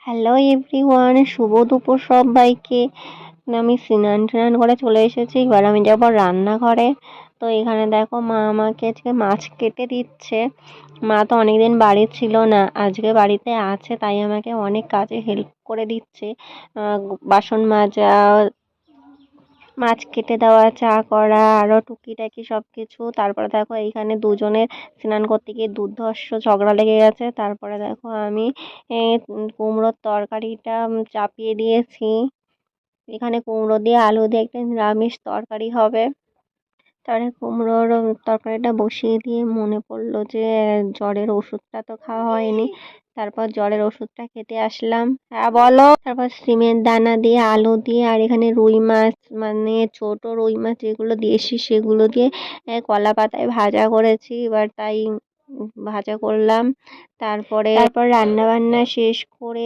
Hello everyone, শুভ দুপুর সবাইকে। আমি স্নান টান করে চলে এসেছি। এবার আমি যাবো রান্নাঘরে। তো এখানে দেখো মা আমাকে আজকে মাছ কেটে দিচ্ছে। মা তো অনেকদিন বাড়ি ছিল না, আজকে বাড়িতে আছে, তাই আমাকে অনেক কাজে হেল্প করে দিচ্ছে। বাসন মাজা, মাছ কেটে দেওয়া, চা করা, আরো টুকিটাকি সবকিছু। তারপরে দেখো এইখানে দুজনের স্নান করতে গিয়ে দুর্ধর্ষ ঝগড়া লেগে গেছে। তারপরে দেখো আমি কুমড়োর তরকারিটা চাপিয়ে দিয়েছি। এখানে কুমড়ো দিয়ে আলু দিয়ে একটা নিরামিষ তরকারি হবে। তারপরে কুমড়োর তরকারিটা বসিয়ে দিয়ে মনে পড়লো যে জ্বরের ওষুধটা তো খাওয়া হয়নি। তারপর জ্বরের ওষুধটা খেতে আসলাম। হ্যাঁ বলো। তারপর সিমের দানা দিয়ে, আলু দিয়ে, আর এখানে রুই মাছ, মানে ছোট রুই মাছ যেগুলো দেশি, সেগুলো দিয়ে কলা পাতায় ভাজা করেছি। এবার তাই ভাজা করলাম। তারপর রান্না বান্না শেষ করে